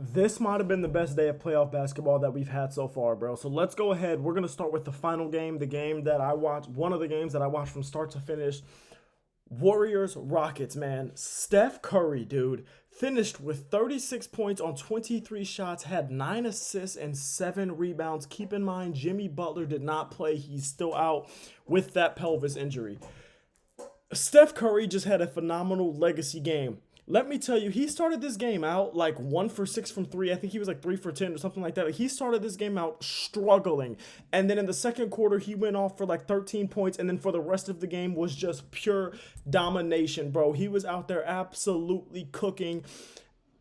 This might have been the best day of playoff basketball that we've had so far, bro. So let's go ahead. We're going to start with the final game, the game that I watched, one of the games that I watched from start to finish. Warriors Rockets, man. Steph Curry, dude, finished with 36 points on 23 shots, had 9 assists and 7 rebounds. Keep in mind, Jimmy Butler did not play. He's still out with that pelvis injury. Steph Curry just had a phenomenal legacy game. Let me tell you, he started this game out like 1 for 6 from 3. I think he was like 3 for 10 or something like that. Like, he started this game out struggling. And then in the second quarter, he went off for like 13 points. And then for the rest of the game was just pure domination, bro. He was out there absolutely cooking.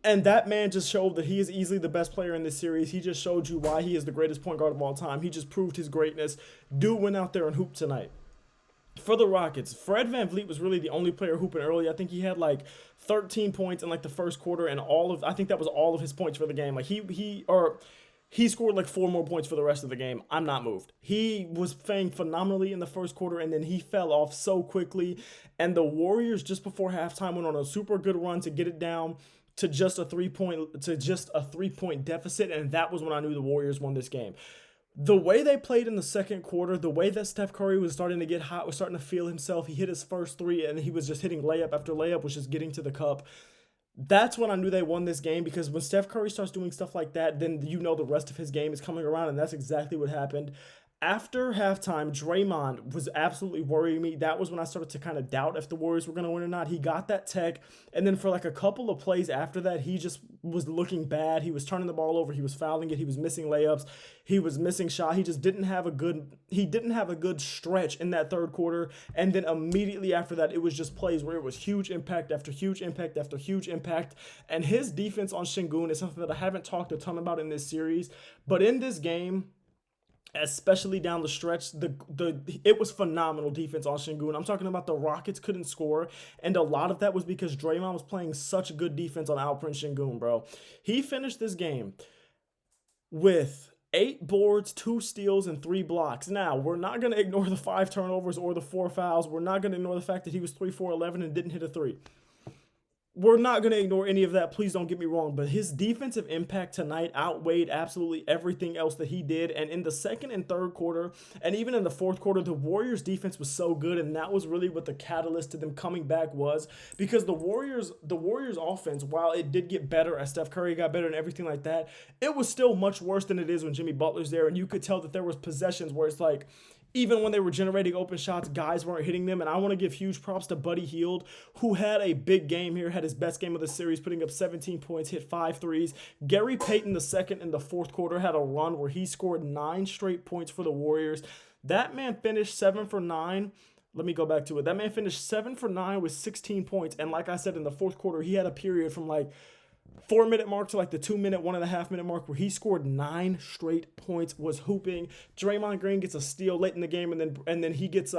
And that man just showed that he is easily the best player in this series. He just showed you why he is the greatest point guard of all time. He just proved his greatness. Dude went out there and hooped tonight. For the Rockets, Fred VanVleet was really the only player hooping early. I think he had like 13 points in like the first quarter, and I think that was all of his points for the game. Like he scored like 4 more points for the rest of the game. I'm not moved. He was playing phenomenally in the first quarter, and then he fell off so quickly. And the Warriors just before halftime went on a super good run to get it down to just a 3-point deficit, and that was when I knew the Warriors won this game. The way they played in the second quarter, the way that Steph Curry was starting to get hot, was starting to feel himself. He hit his first 3, and he was just hitting layup after layup, was just getting to the cup. That's when I knew they won this game, because when Steph Curry starts doing stuff like that, then you know the rest of his game is coming around, and that's exactly what happened. After halftime, Draymond was absolutely worrying me. That was when I started to kind of doubt if the Warriors were going to win or not. He got that tech, and then for like a couple of plays after that, he just was looking bad. He was turning the ball over. He was fouling it. He was missing layups. He was missing shot. He just didn't have a good stretch in that third quarter. And then immediately after that, it was just plays where it was huge impact after huge impact after huge impact. And his defense on Şengün is something that I haven't talked a ton about in this series, but in this game, especially down the stretch, it was phenomenal defense on Şengün. I'm talking about the Rockets couldn't score, and a lot of that was because Draymond was playing such good defense on Alperen Şengün, bro. He finished this game with 8 boards, 2 steals, and 3 blocks. Now, we're not going to ignore the 5 turnovers or the 4 fouls. We're not going to ignore the fact that he was 3 for 11 and didn't hit a 3. We're not going to ignore any of that. Please don't get me wrong. But his defensive impact tonight outweighed absolutely everything else that he did. And in the second and third quarter, and even in the fourth quarter, the Warriors' defense was so good. And that was really what the catalyst to them coming back was. Because the Warriors' offense, while it did get better as Steph Curry got better and everything like that, it was still much worse than it is when Jimmy Butler's there. And you could tell that there was possessions where it's like, even when they were generating open shots, guys weren't hitting them. And I want to give huge props to Buddy Hield, who had a big game here, had his best game of the series, putting up 17 points, hit 5 threes. Gary Payton II in the fourth quarter had a run where he scored 9 straight points for the Warriors. That man finished 7 for 9. Let me go back to it. That man finished 7 for 9 with 16 points. And like I said, in the fourth quarter, he had a period from like 4-minute mark to like the 2-minute, 1.5-minute mark where he scored 9 straight points, was hooping. Draymond Green gets a steal late in the game, and then he gets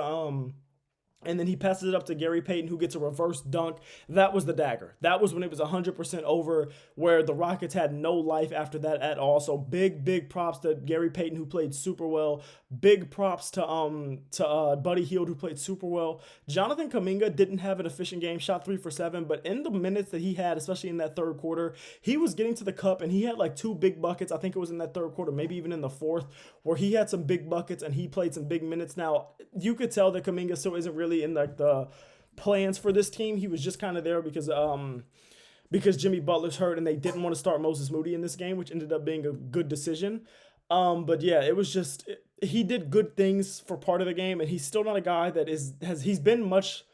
and then he passes it up to Gary Payton, who gets a reverse dunk. That was the dagger. That was when it was 100% over, where the Rockets had no life after that at all. So big props to Gary Payton, who played super well. Big props to Buddy Hield, who played super well. Jonathan Kuminga didn't have an efficient game, shot 3 for 7, but in the minutes that he had, especially in that third quarter, he was getting to the cup, and he had like 2 big buckets. I think it was in that third quarter, maybe even in the fourth, where he had some big buckets and he played some big minutes. Now, you could tell that Kuminga still isn't really in like the plans for this team. He was just kind of there because Jimmy Butler's hurt and they didn't want to start Moses Moody in this game, which ended up being a good decision. But yeah, it was just, he did good things for part of the game, and he's still not a guy that he's been much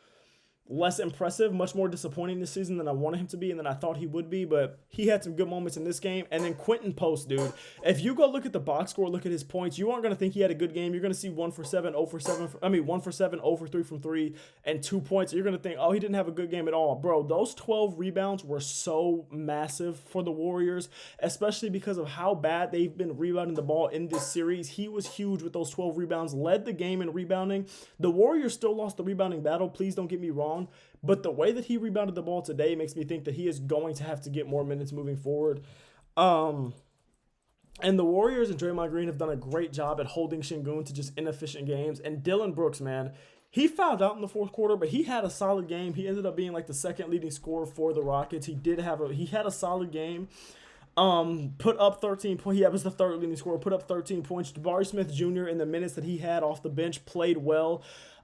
less impressive, much more disappointing this season than I wanted him to be and than I thought he would be, but he had some good moments in this game. And then Quentin Post, dude, if you go look at the box score, look at his points, you aren't going to think he had a good game. You're going to see 1 for 7, 0 for 7, 1 for 7, 0 for 3 from 3, and 2 points. You're going to think, oh, he didn't have a good game at all. Bro, those 12 rebounds were so massive for the Warriors, especially because of how bad they've been rebounding the ball in this series. He was huge with those 12 rebounds, led the game in rebounding. The Warriors still lost the rebounding battle, please don't get me wrong. But the way that he rebounded the ball today makes me think that he is going to have to get more minutes moving forward. And the Warriors and Draymond Green have done a great job at holding Şengün to just inefficient games. And Dillon Brooks, man, he fouled out in the fourth quarter, but he had a solid game. He ended up being like the second leading scorer for the Rockets. He had a solid game. Put up 13 points. He was the third leading scorer. Put up 13 points. Jabari Smith Jr. in the minutes that he had off the bench played well.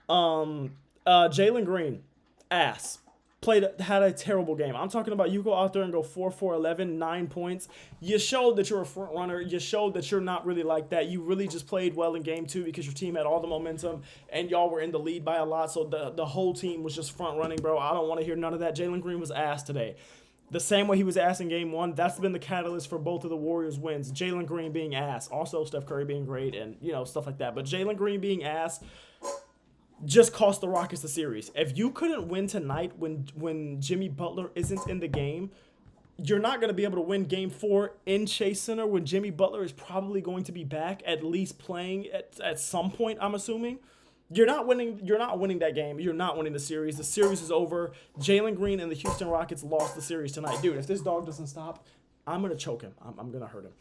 Jalen Green, ass. Had a terrible game. I'm talking about you go out there and go 4-for-11, 9 points. You showed that you're a front runner. You showed that you're not really like that. You really just played well in game 2 because your team had all the momentum and y'all were in the lead by a lot. So the whole team was just front running, bro. I don't want to hear none of that. Jalen Green was ass today. The same way he was ass in game 1, that's been the catalyst for both of the Warriors' wins. Jalen Green being ass. Also, Steph Curry being great and, stuff like that. But Jalen Green being ass just cost the Rockets the series. If you couldn't win tonight when Jimmy Butler isn't in the game, you're not going to be able to win game 4 in Chase Center when Jimmy Butler is probably going to be back, at least playing at some point, I'm assuming. You're not winning that game. You're not winning the series. The series is over. Jalen Green and the Houston Rockets lost the series tonight. Dude, if this dog doesn't stop, I'm going to choke him. I'm going to hurt him.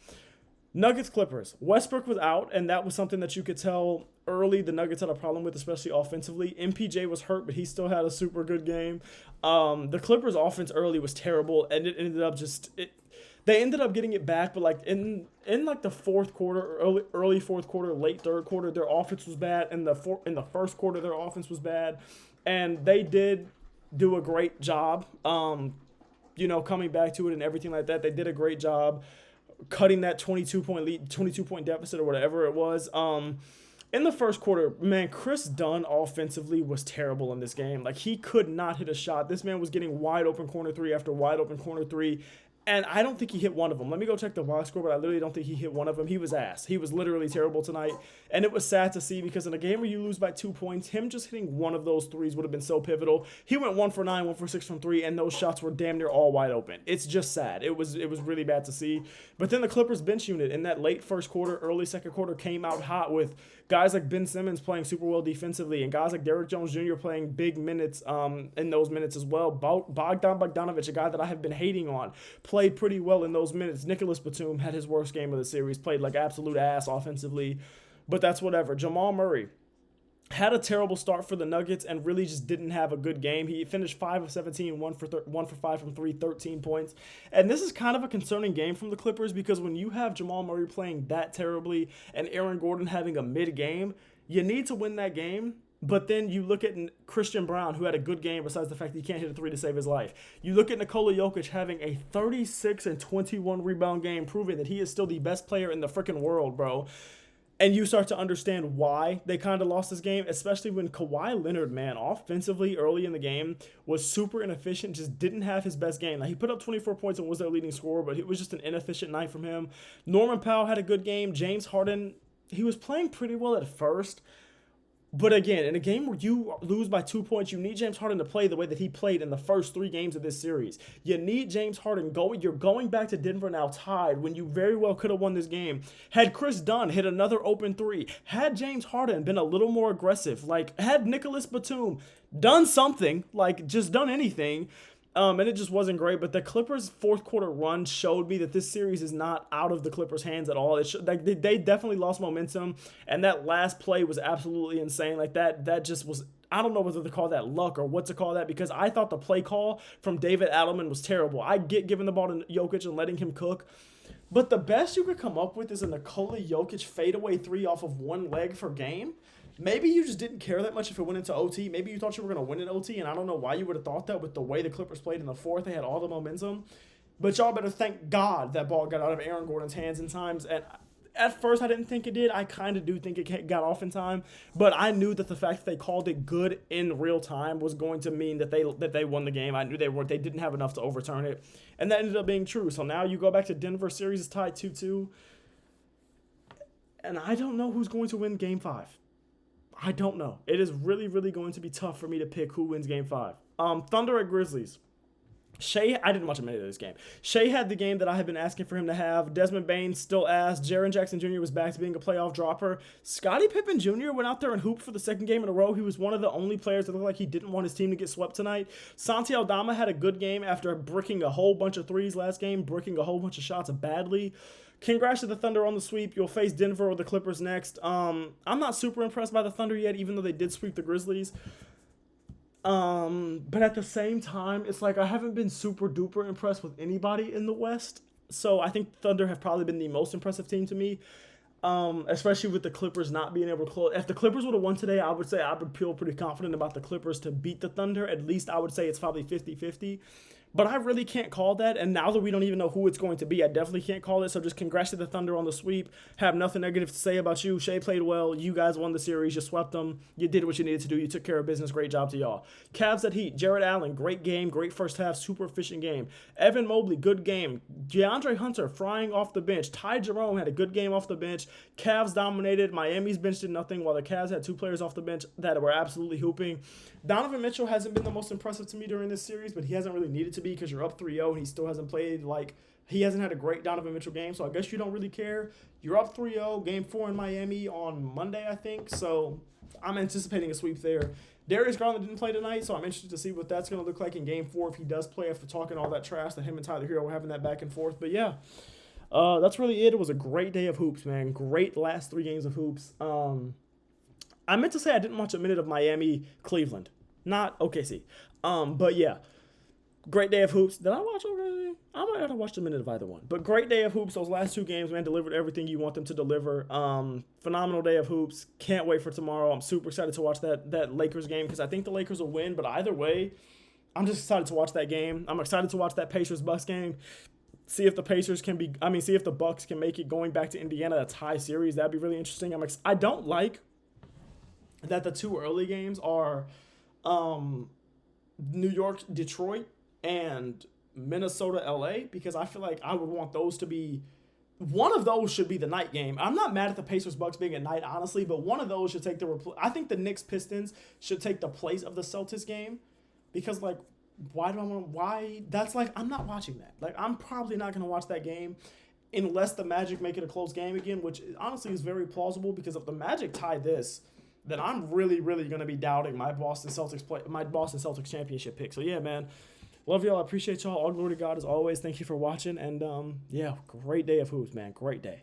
Nuggets Clippers. Westbrook was out, and that was something that you could tell early the Nuggets had a problem with, especially offensively. MPJ was hurt, but he still had a super good game. The Clippers' offense early was terrible, and it ended up they ended up getting it back, but like in the fourth quarter, early fourth quarter, late third quarter, their offense was bad. In the first quarter, their offense was bad, and they did do a great job. Coming back to it and everything like that, they did a great job cutting that 22-point deficit or whatever it was. In the first quarter, man, Chris Dunn offensively was terrible in this game. Like, he could not hit a shot. This man was getting wide open corner 3 after wide open corner 3. And I don't think he hit one of them. Let me go check the box score, but I literally don't think he hit one of them. He was ass. He was literally terrible tonight. And it was sad to see because in a game where you lose by 2 points, him just hitting one of those threes would have been so pivotal. He went 1 for 9, 1 for 6 from 3, and those shots were damn near all wide open. It's just sad. It was really bad to see. But then the Clippers bench unit in that late first quarter, early second quarter came out hot with guys like Ben Simmons playing super well defensively and guys like Derrick Jones Jr. playing big minutes in those minutes as well. Bogdan Bogdanovic, a guy that I have been hating on, played pretty well in those minutes. Nicholas Batum had his worst game of the series, played like absolute ass offensively, but that's whatever. Jamal Murray had a terrible start for the Nuggets and really just didn't have a good game. He finished 5 of 17, 1 for 5 from 3, 13 points. And this is kind of a concerning game from the Clippers because when you have Jamal Murray playing that terribly and Aaron Gordon having a mid-game, you need to win that game. But then you look at Christian Brown, who had a good game besides the fact that he can't hit a 3 to save his life. You look at Nikola Jokic having a 36 and 21 rebound game, proving that he is still the best player in the freaking world, bro. And you start to understand why they kind of lost this game, especially when Kawhi Leonard, man, offensively early in the game was super inefficient, just didn't have his best game. Now, he put up 24 points and was their leading scorer, but it was just an inefficient night from him. Norman Powell had a good game. James Harden, he was playing pretty well at first. But again, in a game where you lose by 2 points, you need James Harden to play the way that he played in the first 3 games of this series. You need James Harden You're going back to Denver now tied when you very well could have won this game. Had Chris Dunn hit another open 3, had James Harden been a little more aggressive, like had Nicholas Batum done something, like just done anything, and it just wasn't great. But the Clippers' fourth quarter run showed me that this series is not out of the Clippers' hands at all. They definitely lost momentum, and that last play was absolutely insane. Like that just was. I don't know whether to call that luck or what to call that because I thought the play call from David Adelman was terrible. I get giving the ball to Jokic and letting him cook. But the best you could come up with is a Nikola Jokic fadeaway 3 off of one leg for game. Maybe you just didn't care that much if it went into OT. Maybe you thought you were going to win in OT, and I don't know why you would have thought that with the way the Clippers played in the fourth. They had all the momentum. But y'all better thank God that ball got out of Aaron Gordon's hands in times. And at first, I didn't think it did. I kind of do think it got off in time. But I knew that the fact that they called it good in real time was going to mean that they won the game. I knew they didn't have enough to overturn it. And that ended up being true. So now you go back to Denver. Series is tied 2-2. And I don't know who's going to win Game 5. I don't know. It is really, really going to be tough for me to pick who wins Game 5. Thunder at Grizzlies. I didn't watch a minute of this game. Shea had the game that I have been asking for him to have. Desmond Bane still ass. Jaren Jackson Jr. was back to being a playoff dropper. Scottie Pippen Jr. went out there and hooped for the second game in a row. He was one of the only players that looked like he didn't want his team to get swept tonight. Santi Aldama had a good game after bricking a whole bunch of threes last game, bricking a whole bunch of shots badly. Congrats to the Thunder on the sweep. You'll face Denver or the Clippers next. I'm not super impressed by the Thunder yet, even though they did sweep the Grizzlies. But at the same time, it's like I haven't been super duper impressed with anybody in the West. So I think Thunder have probably been the most impressive team to me. Especially with the Clippers not being able to close. If the Clippers would have won today, I would say I would feel pretty confident about the Clippers to beat the Thunder. At least I would say it's probably 50-50. But I really can't call that. And now that we don't even know who it's going to be, I definitely can't call it. So just congrats to the Thunder on the sweep. Have nothing negative to say about you. Shea played well. You guys won the series. You swept them. You did what you needed to do. You took care of business. Great job to y'all. Cavs at Heat. Jared Allen, great game. Great first half. Super efficient game. Evan Mobley, good game. DeAndre Hunter frying off the bench. Ty Jerome had a good game off the bench. Cavs dominated. Miami's bench did nothing, while the Cavs had two players off the bench that were absolutely hooping. Donovan Mitchell hasn't been the most impressive to me during this series, but he hasn't really needed to be because you're up 3-0 and he still hasn't played. Like, he hasn't had a great Donovan Mitchell game, so I guess you don't really care. You're up 3-0, game 4 in Miami on Monday, I think, so I'm anticipating a sweep there. Darius Garland didn't play tonight, so I'm interested to see what that's going to look like in game 4 if he does play after talking all that trash that him and Tyler Hero were having that back and forth. But yeah, that's really it. It was a great day of hoops, man. Great last 3 games of hoops. I meant to say I didn't watch a minute of Miami Cleveland, not OKC. But yeah, great day of hoops. Did I watch OKC? I might have watched a minute of either one. But great day of hoops. Those last 2 games, man, delivered everything you want them to deliver. Phenomenal day of hoops. Can't wait for tomorrow. I'm super excited to watch that Lakers game because I think the Lakers will win. But either way, I'm just excited to watch that game. I'm excited to watch that Pacers-Bucks game. See if the Pacers can be. See if the Bucks can make it going back to Indiana. That's high series. That'd be really interesting. I don't like that the 2 early games are New York, Detroit, and Minnesota, LA, because I feel like I would want those to be. One of those should be the night game. I'm not mad at the Pacers Bucks being at night, honestly, but one of those should take I think the Knicks Pistons should take the place of the Celtics game, because like, why do I want? Why that's like I'm not watching that. Like I'm probably not gonna watch that game unless the Magic make it a close game again, which honestly is very plausible because if the Magic tie this, then I'm really, really going to be doubting my Boston Celtics championship pick. So, yeah, man, love y'all. I appreciate y'all. All glory to God as always. Thank you for watching. And, yeah, great day of hoops, man. Great day.